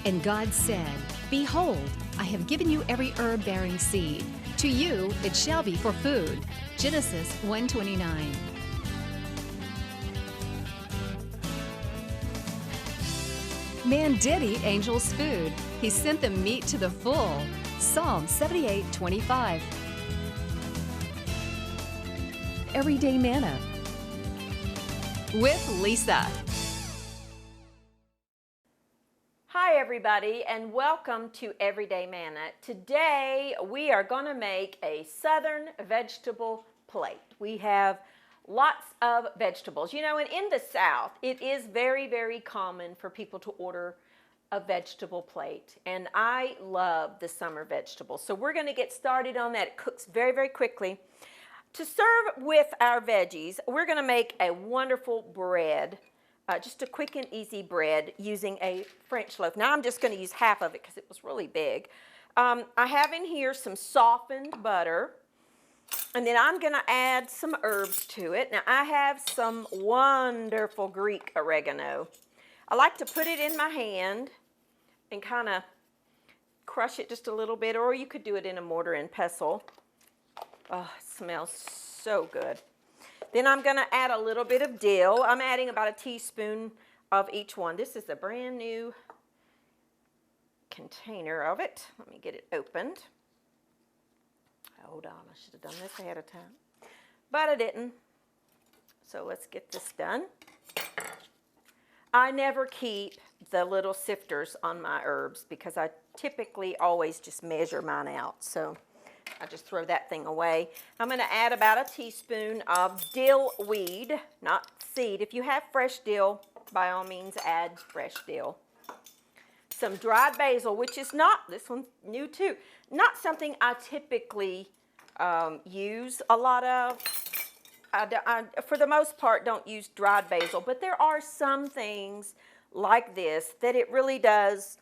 And God said, Behold, I have given you every herb-bearing seed. To you it shall be for food. Genesis 1:29. Man did eat angels' food. He sent them meat to the full. Psalm 78:25. Everyday Manna with Lisa. Hi everybody, and welcome to Everyday Manna. Today we are going to make a southern vegetable plate. We have lots of vegetables. You know, and in the South, it is very, very common for people to order a vegetable plate. And I love the summer vegetables. So we're going to get started on that. It cooks very, very quickly. To serve with our veggies, we're going to make a wonderful bread. Just a quick and easy bread using a French loaf. Now I'm just going to use half of it because it was really big. I have in here some softened butter, and then I'm going to add some herbs to it. Now I have some wonderful Greek oregano. I like to put it in my hand and kind of crush it just a little bit, or you could do it in a mortar and pestle. Oh, it smells so good. Then I'm going to add a little bit of dill. I'm adding about a teaspoon of each one. This is a brand new container of it. Let me get it opened. Hold on, I should have done this ahead of time. But I didn't. So let's get this done. I never keep the little sifters on my herbs because I typically always just measure mine out. So I just throw that thing away. I'm going to add about a teaspoon of dill weed, not seed. If you have fresh dill, by all means add fresh dill. Some dried basil, which is not, this one's new too, not something I typically use a lot of. I, for the most part, don't use dried basil, but there are some things like this that it really does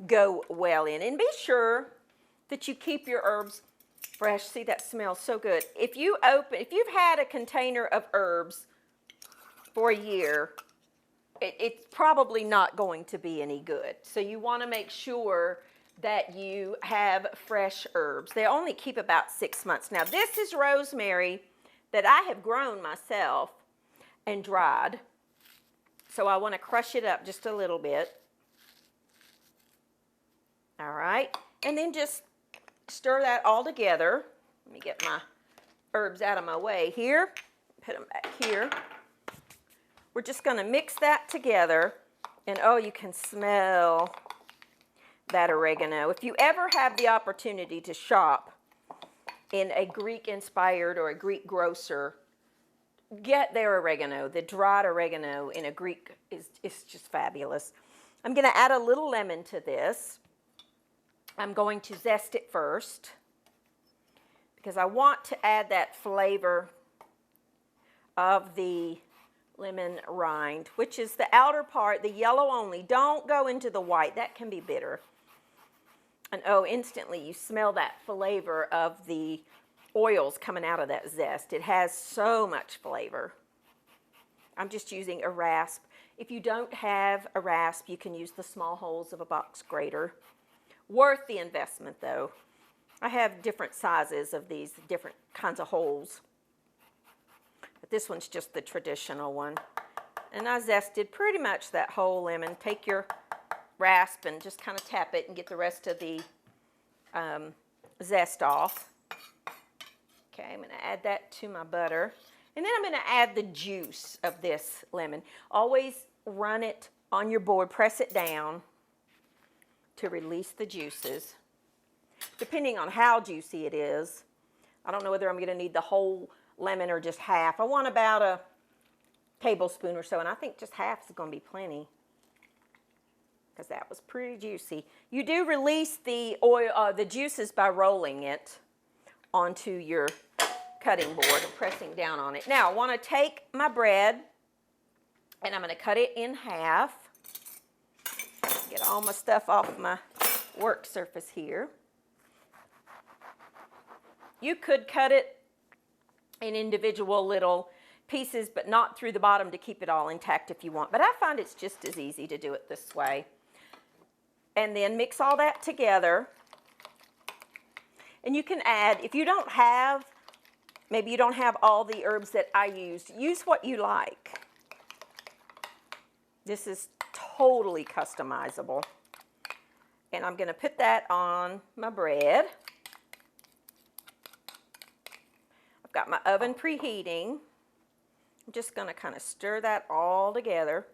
go well in. And be sure that you keep your herbs fresh. See, that smells so good. If you've had a container of herbs for a year, it's probably not going to be any good. So you want to make sure that you have fresh herbs. They only keep about 6 months. Now, this is rosemary that I have grown myself and dried. So I want to crush it up just a little bit. All right. And then just stir that all together. Let me get my herbs out of my way here. Put them back here. We're just going to mix that together. And oh, you can smell that oregano. If you ever have the opportunity to shop in a Greek-inspired or a Greek grocer, get their oregano. The dried oregano in a Greek is just fabulous. I'm going to add a little lemon to this. I'm going to zest it first because I want to add that flavor of the lemon rind, which is the outer part, the yellow only. Don't go into the white. That can be bitter. And oh, instantly you smell that flavor of the oils coming out of that zest. It has so much flavor. I'm just using a rasp. If you don't have a rasp, you can use the small holes of a box grater. Worth the investment, though. I have different sizes of these, different kinds of holes. But this one's just the traditional one. And I zested pretty much that whole lemon. Take your rasp and just kind of tap it and get the rest of the zest off. Okay, I'm going to add that to my butter. And then I'm going to add the juice of this lemon. Always run it on your board, press it down to release the juices. Depending on how juicy it is, I don't know whether I'm going to need the whole lemon or just half. I want about a tablespoon or so, and I think just half is going to be plenty because that was pretty juicy. You do release the oil, the juices by rolling it onto your cutting board and pressing down on it. Now I want to take my bread and I'm going to cut it in half. Get all my stuff off my work surface here. You could cut it in individual little pieces, but not through the bottom to keep it all intact if you want. But I find it's just as easy to do it this way. And then mix all that together. And you can add, if you don't have, maybe you don't have all the herbs that I used, use what you like. This is totally customizable. And I'm going to put that on my bread. I've got my oven preheating. I'm just going to kind of stir that all together.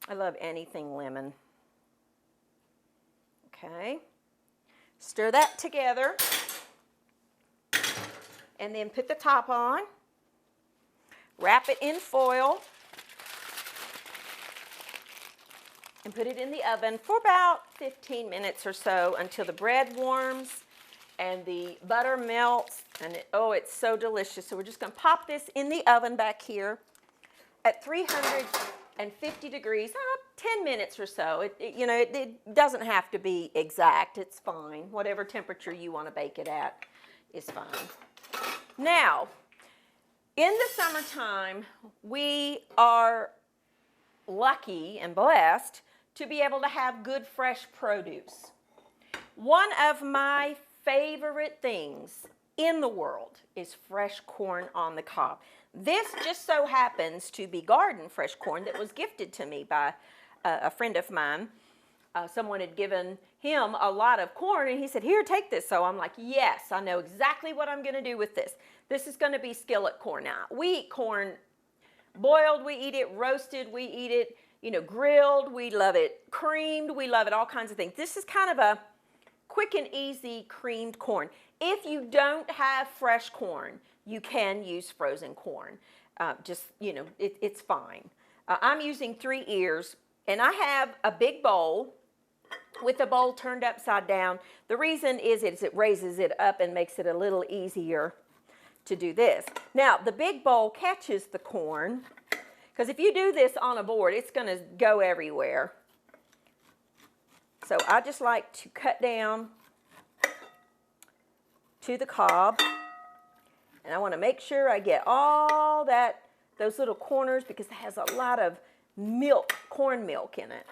I love anything lemon. Okay. Stir that together. And then put the top on. Wrap it in foil. And put it in the oven for about 15 minutes or so until the bread warms and the butter melts. And oh, it's so delicious. So we're just going to pop this in the oven back here at 350 degrees, 10 minutes or so. It doesn't have to be exact. It's fine. Whatever temperature you want to bake it at is fine. Now, in the summertime, we are lucky and blessed to be able to have good fresh produce. One of my favorite things in the world is fresh corn on the cob. This just so happens to be garden fresh corn that was gifted to me by a friend of mine. Someone had given him a lot of corn and he said, here, take this. So I'm like, yes, I know exactly what I'm going to do with this. This is going to be skillet corn. Now, we eat corn boiled, we eat it roasted, we eat it, grilled, we love it creamed, we love it all kinds of things. This is kind of a quick and easy creamed corn. If you don't have fresh corn, you can use frozen corn. It's fine. I'm using 3 ears, and I have a big bowl with the bowl turned upside down. The reason is it raises it up and makes it a little easier to do this. Now, the big bowl catches the corn, because if you do this on a board, it's going to go everywhere. So I just like to cut down to the cob, and I want to make sure I get all those little corners, because it has a lot of milk, corn milk in it.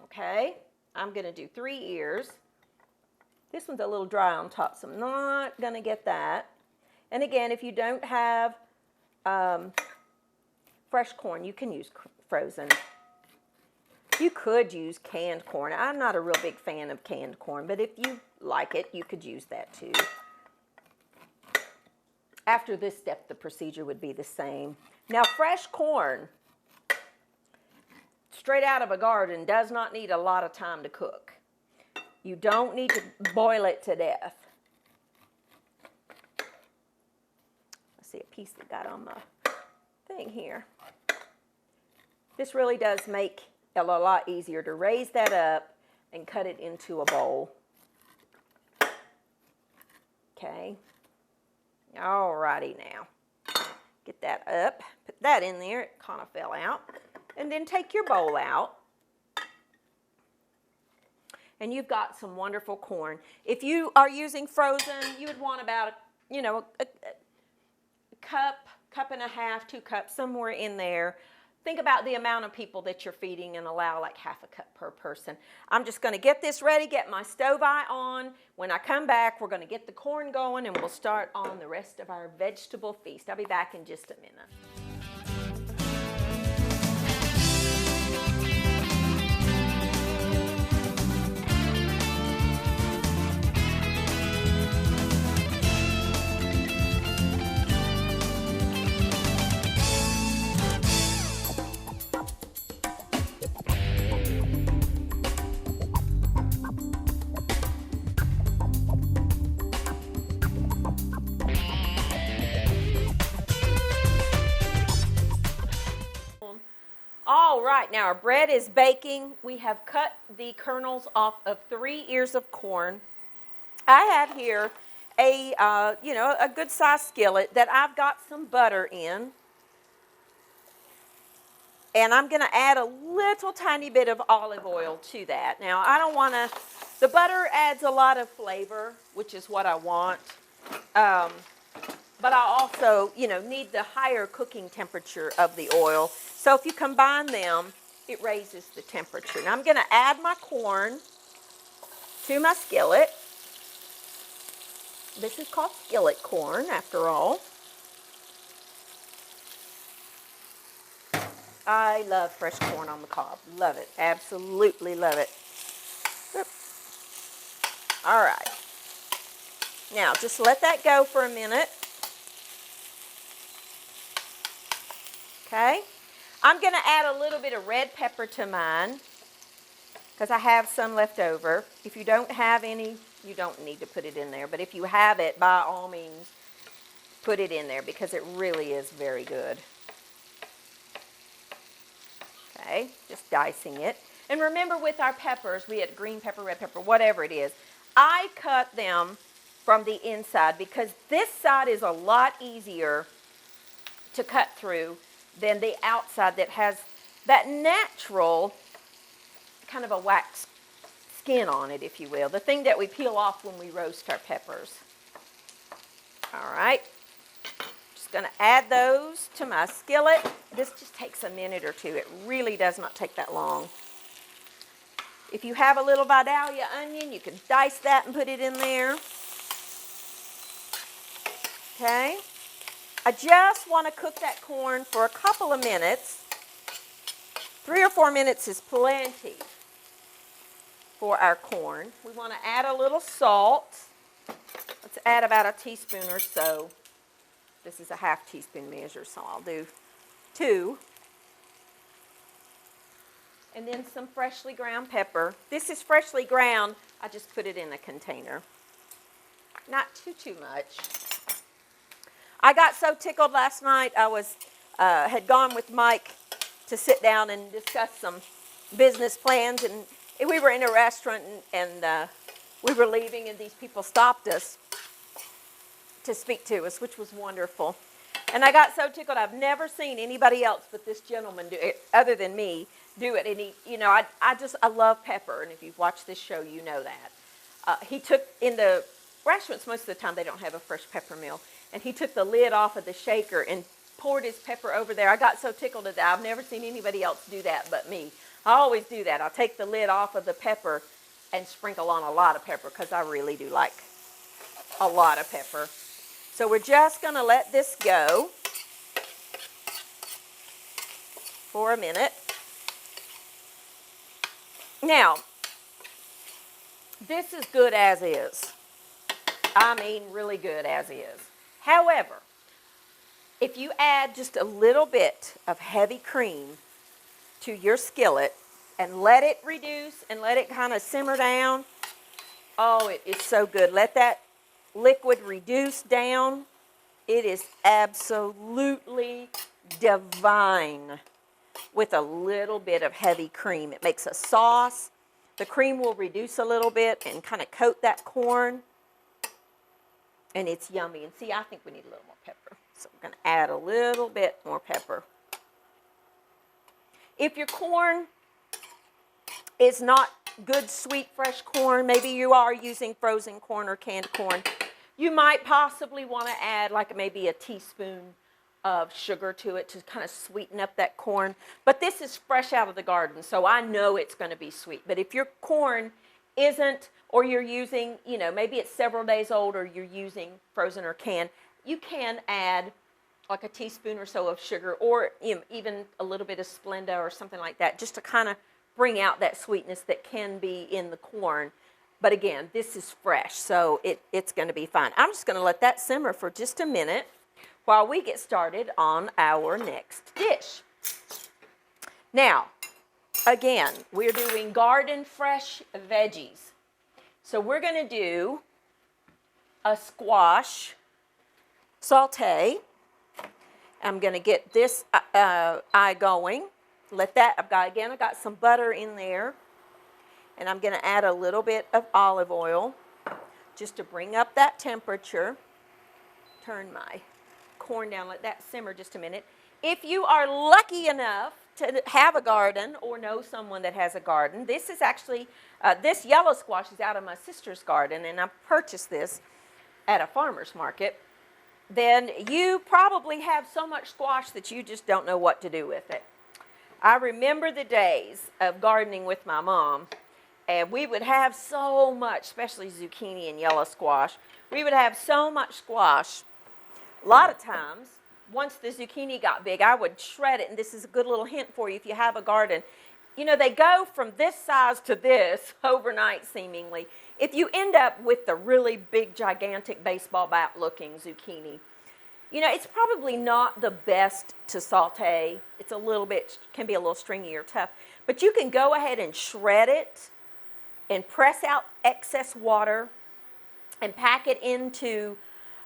Okay, I'm going to do 3 ears. This one's a little dry on top, so I'm not going to get that. And again, if you don't have fresh corn, you can use frozen. You could use canned corn. I'm not a real big fan of canned corn, but if you like it, you could use that too. After this step, the procedure would be the same. Now, fresh corn, straight out of a garden, does not need a lot of time to cook. You don't need to boil it to death. I see a piece that got on my thing here. This really does make it a lot easier to raise that up and cut it into a bowl. Okay. Alrighty now. Get that up. Put that in there. It kind of fell out. And then take your bowl out. And you've got some wonderful corn. If you are using frozen, you would want about, a cup and a half, 2 cups, somewhere in there. Think about the amount of people that you're feeding and allow like half a cup per person. I'm just going to get this ready, get my stove eye on. When I come back, we're going to get the corn going and we'll start on the rest of our vegetable feast. I'll be back in just a minute. All right, now our bread is baking. We have cut the kernels off of 3 ears of corn. I have here a good sized skillet that I've got some butter in. And I'm going to add a little tiny bit of olive oil to that. Now, I don't want to, the butter adds a lot of flavor, which is what I want. but I also, need the higher cooking temperature of the oil. So if you combine them, it raises the temperature. Now I'm going to add my corn to my skillet. This is called skillet corn, after all. I love fresh corn on the cob. Love it. Absolutely love it. All right. Now, just let that go for a minute. Okay. I'm going to add a little bit of red pepper to mine because I have some left over. If you don't have any, you don't need to put it in there. But if you have it, by all means, put it in there because it really is very good. Okay, just dicing it. And remember with our peppers, we had green pepper, red pepper, whatever it is. I cut them from the inside because this side is a lot easier to cut through than the outside that has that natural kind of a wax skin on it, if you will. The thing that we peel off when we roast our peppers. All right. Just going to add those to my skillet. This just takes a minute or two. It really does not take that long. If you have a little Vidalia onion, you can dice that and put it in there. Okay. I just want to cook that corn for a couple of minutes. 3 or 4 minutes is plenty for our corn. We want to add a little salt. Let's add about a teaspoon or so. This is a half teaspoon measure, so I'll do 2. And then some freshly ground pepper. This is freshly ground. I just put it in a container. Not too much. I got so tickled last night. I had gone with Mike to sit down and discuss some business plans, and we were in a restaurant, and we were leaving, and these people stopped us to speak to us, which was wonderful. And I got so tickled. I've never seen anybody else but this gentleman do it, other than me, do it. And he, I love pepper, and if you've watched this show, you know that. He took, in the restaurants, most of the time they don't have a fresh pepper mill, and he took the lid off of the shaker and poured his pepper over there. I got so tickled at that. I've never seen anybody else do that but me. I always do that. I'll take the lid off of the pepper and sprinkle on a lot of pepper because I really do like a lot of pepper. So we're just going to let this go for a minute. Now, this is good as is. I mean, really good as is. However, if you add just a little bit of heavy cream to your skillet and let it reduce and let it kind of simmer down, oh, it is so good. Let that liquid reduce down. It is absolutely divine with a little bit of heavy cream. It makes a sauce. The cream will reduce a little bit and kind of coat that corn. And it's yummy. And see, I think we need a little more pepper. So we're going to add a little bit more pepper. If your corn is not good, sweet, fresh corn, maybe you are using frozen corn or canned corn, you might possibly want to add like maybe a teaspoon of sugar to it to kind of sweeten up that corn. But this is fresh out of the garden, so I know it's going to be sweet. But if your corn isn't, or you're using, maybe it's several days old, or you're using frozen or canned, you can add like a teaspoon or so of sugar, or even a little bit of Splenda or something like that, just to kind of bring out that sweetness that can be in the corn. But again, this is fresh, so it's going to be fine. I'm just going to let that simmer for just a minute while we get started on our next dish. Now, again, we're doing garden fresh veggies. So we're going to do a squash saute. I'm going to get this eye going. Let that, I got some butter in there. And I'm going to add a little bit of olive oil just to bring up that temperature. Turn my corn down, let that simmer just a minute. If you are lucky enough to have a garden or know someone that has a garden, this is actually, this yellow squash is out of my sister's garden, and I purchased this at a farmer's market. then you probably have so much squash that you just don't know what to do with it. I remember the days of gardening with my mom, and we would have so much, especially zucchini and yellow squash. We would have so much squash. A lot of times, once the zucchini got big, I would shred it, and this is a good little hint for you if you have a garden. You know, they go from this size to this overnight, seemingly. If you end up with the really big, gigantic baseball bat looking zucchini, you know, it's probably not the best to saute. It's a little bit, can be a little stringy or tough. But you can go ahead and shred it and press out excess water and pack it into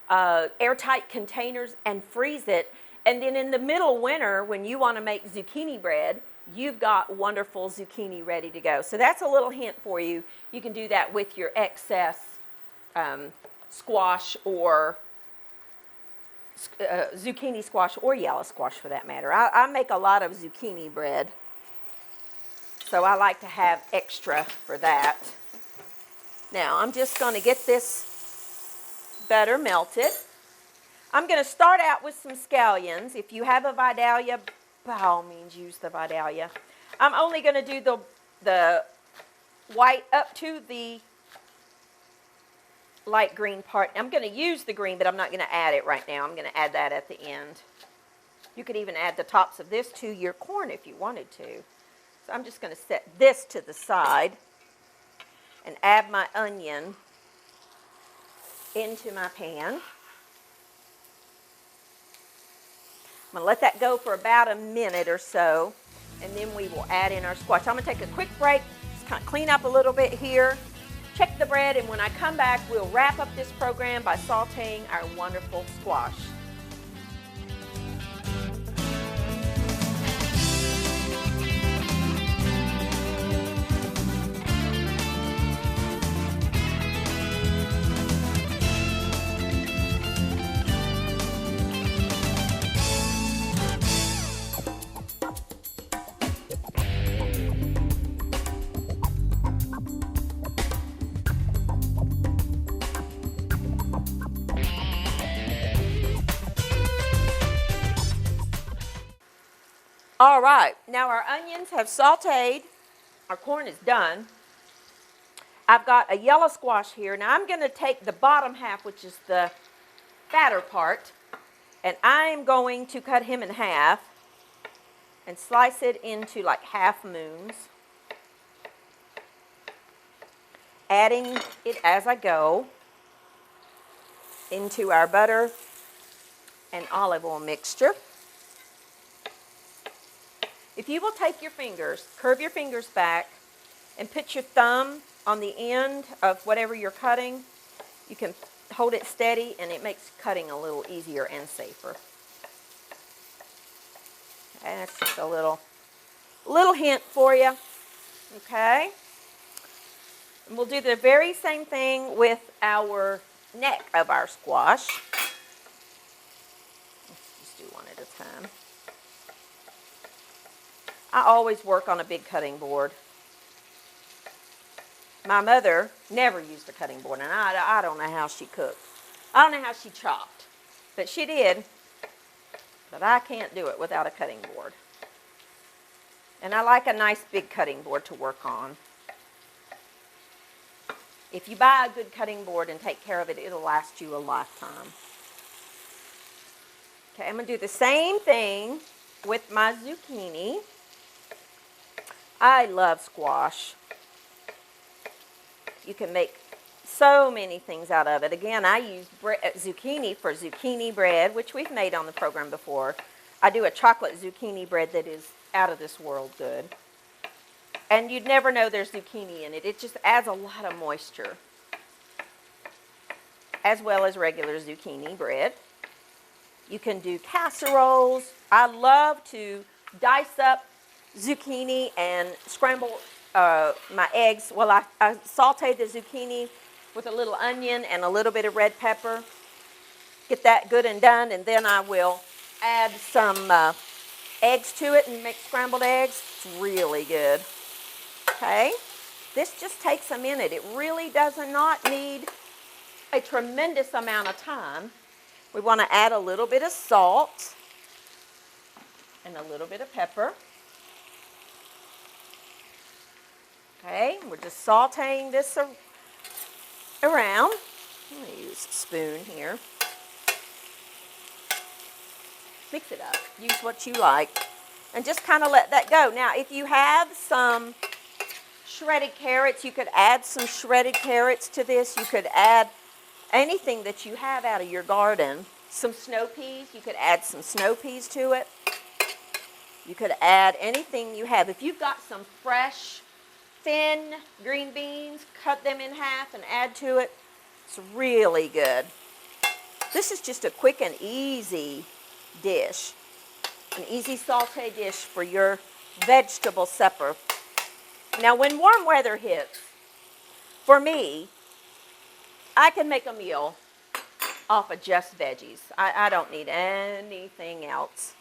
airtight containers and freeze it. And then in the middle of winter, when you want to make zucchini bread, you've got wonderful zucchini ready to go. So that's a little hint for you. You can do that with your excess squash or zucchini squash or yellow squash for that matter. I make a lot of zucchini bread, so I like to have extra for that. Now I'm just going to get this butter melted. I'm going to start out with some scallions. If you have a Vidalia, by all means use the Vidalia. I'm only going to do the white up to the light green part. I'm going to use the green, but I'm not going to add it right now. I'm going to add that at the end. You could even add the tops of this to your corn if you wanted to. So I'm just going to set this to the side and add my onion into my pan. I'm going to let that go for about a minute or so, and then we will add in our squash. I'm going to take a quick break, just kind of clean up a little bit here, check the bread, and when I come back, we'll wrap up this program by sauteing our wonderful squash. All right, now our onions have sauteed. Our corn is done. I've got a yellow squash here. Now I'm going to take the bottom half, which is the fatter part, and I'm going to cut him in half and slice it into like half moons, adding it as I go into our butter and olive oil mixture. If you will take your fingers, curve your fingers back, and put your thumb on the end of whatever you're cutting, you can hold it steady, and it makes cutting a little easier and safer. And that's just a little hint for you, okay? And we'll do the very same thing with our neck of our squash. Let's just do one at a time. I always work on a big cutting board. My mother never used a cutting board, and I don't know how she cooked. I don't know how she chopped, but she did. But I can't do it without a cutting board. And I like a nice big cutting board to work on. If you buy a good cutting board and take care of it, it'll last you a lifetime. Okay, I'm going to do the same thing with my zucchini. I love squash. You can make so many things out of it. Again, I use zucchini for zucchini bread, which we've made on the program before. I do a chocolate zucchini bread that is out of this world good. And you'd never know there's zucchini in it. It just adds a lot of moisture, as well as regular zucchini bread. You can do casseroles. I love to dice up zucchini and scramble my eggs. Well, I sauteed the zucchini with a little onion and a little bit of red pepper. Get that good and done, and then I will add some eggs to it and make scrambled eggs. It's really good. Okay, this just takes a minute. It really does not need a tremendous amount of time. We want to add a little bit of salt and a little bit of pepper. Okay, we're just sauteing this around. I'm going to use a spoon here. Mix it up. Use what you like. And just kind of let that go. Now, if you have some shredded carrots, you could add some shredded carrots to this. You could add anything that you have out of your garden. Some snow peas, you could add some snow peas to it. You could add anything you have. If you've got some fresh, thin green beans, cut them in half and add to it. It's really good. This is just a quick and easy dish. An easy saute dish for your vegetable supper. Now, when warm weather hits, for me, I can make a meal off of just veggies. I don't need anything else.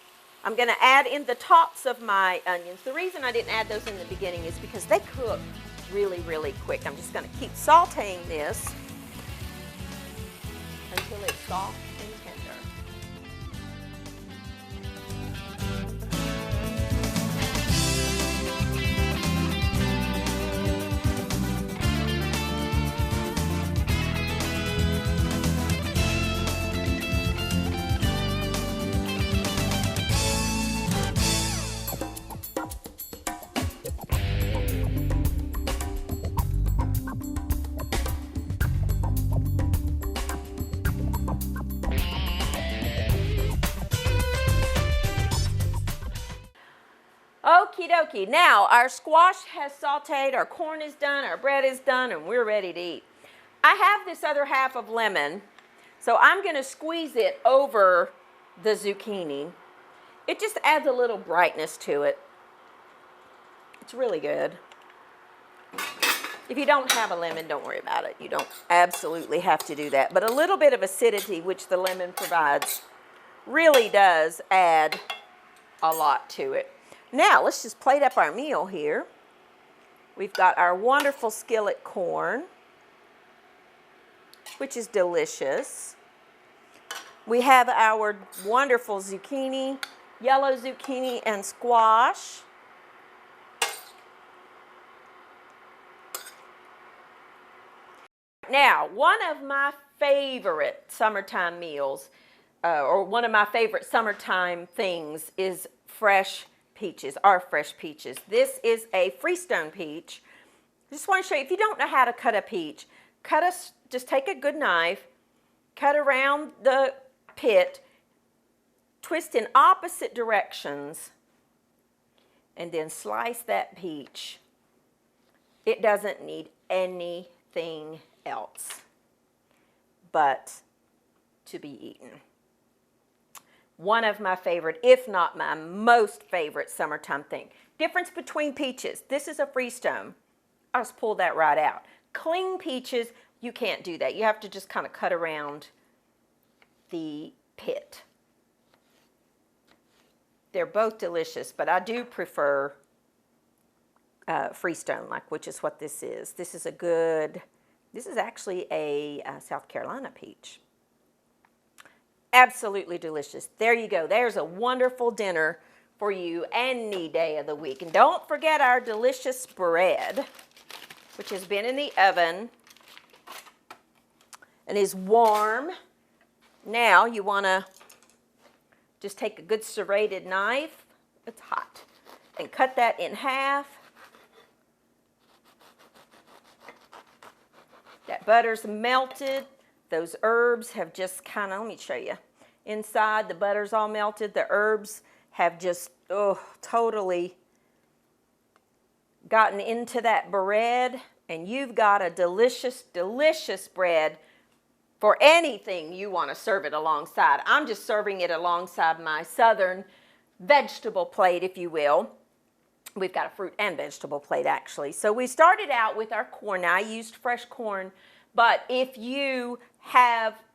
I'm going to add in the tops of my onions. The reason I didn't add those in the beginning is because they cook really, really quick. I'm just going to keep sauteing this until it's soft and tender. Okie dokie. Now, our squash has sauteed, our corn is done, our bread is done, and we're ready to eat. I have this other half of lemon, so I'm going to squeeze it over the zucchini. It just adds a little brightness to it. It's really good. If you don't have a lemon, don't worry about it. You don't absolutely have to do that. But a little bit of acidity, which the lemon provides, really does add a lot to it. Now, let's just plate up our meal here. We've got our wonderful skillet corn, which is delicious. We have our wonderful zucchini, yellow zucchini and squash. Now, one of my favorite summertime meals, or one of my favorite summertime things is fresh peaches, our fresh peaches. This is a freestone peach. I just want to show you, if you don't know how to cut a peach, just take a good knife, cut around the pit, twist in opposite directions, and then slice that peach. It doesn't need anything else but to be eaten. One of my favorite, if not my most favorite summertime thing. Difference between peaches. This is a freestone. I just pulled that right out. Clean peaches, you can't do that. You have to just kind of cut around the pit. They're both delicious, but I do prefer freestone, which is what this is. This is actually a South Carolina peach. Absolutely delicious. There you go. There's a wonderful dinner for you any day of the week. And don't forget our delicious bread, which has been in the oven and is warm. Now you want to just take a good serrated knife, it's hot, and cut that in half. That butter's melted. Those herbs have just kind of, let me show you. Inside, the butter's all melted. The herbs have just, totally gotten into that bread. And you've got a delicious, delicious bread for anything you want to serve it alongside. I'm just serving it alongside my southern vegetable plate, if you will. We've got a fruit and vegetable plate, actually. So we started out with our corn. Now, I used fresh corn. But if you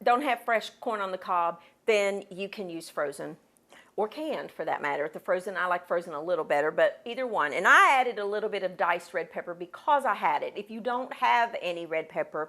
don't have fresh corn on the cob, then you can use frozen or canned for that matter. The frozen, I like frozen a little better, but either one. And I added a little bit of diced red pepper because I had it. If you don't have any red pepper,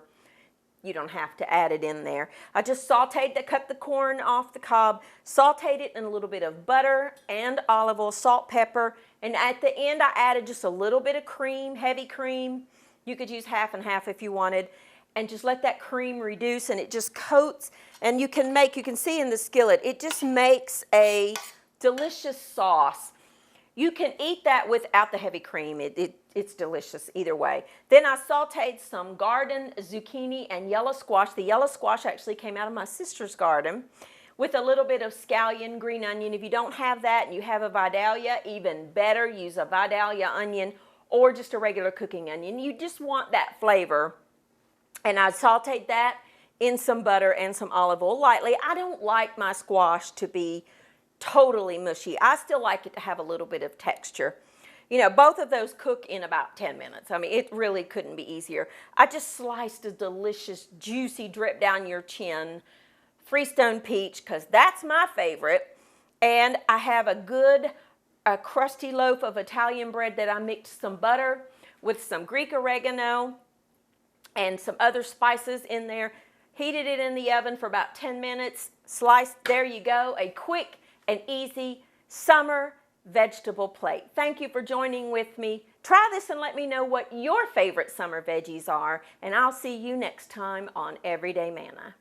you don't have to add it in there. I just cut the corn off the cob, sauteed it in a little bit of butter and olive oil, salt, pepper, and at the end I added just a little bit of cream, heavy cream. You could use half and half if you wanted, and just let that cream reduce, and it just coats, and you can see in the skillet, it just makes a delicious sauce. You can eat that without the heavy cream. It's delicious either way. Then I sauteed some garden zucchini and yellow squash. The yellow squash actually came out of my sister's garden, with a little bit of scallion, green onion. If you don't have that and you have a Vidalia, even better, use a Vidalia onion or just a regular cooking onion. You just want that flavor. And I sauteed that in some butter and some olive oil lightly. I don't like my squash to be totally mushy. I still like it to have a little bit of texture. You know, both of those cook in about 10 minutes. I mean, it really couldn't be easier. I just sliced a delicious, juicy, drip down your chin Freestone peach, because that's my favorite. And I have a crusty loaf of Italian bread that I mixed some butter with some Greek oregano and some other spices in there. Heated it in the oven for about 10 minutes. Sliced, there you go, a quick and easy summer vegetable plate. Thank you for joining with me. Try this and let me know what your favorite summer veggies are, and I'll see you next time on Everyday Manna.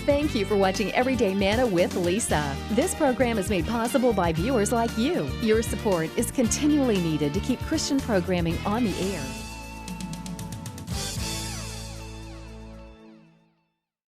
Thank you for watching Everyday Manna with Lisa. This program is made possible by viewers like you. Your support is continually needed to keep Christian programming on the air.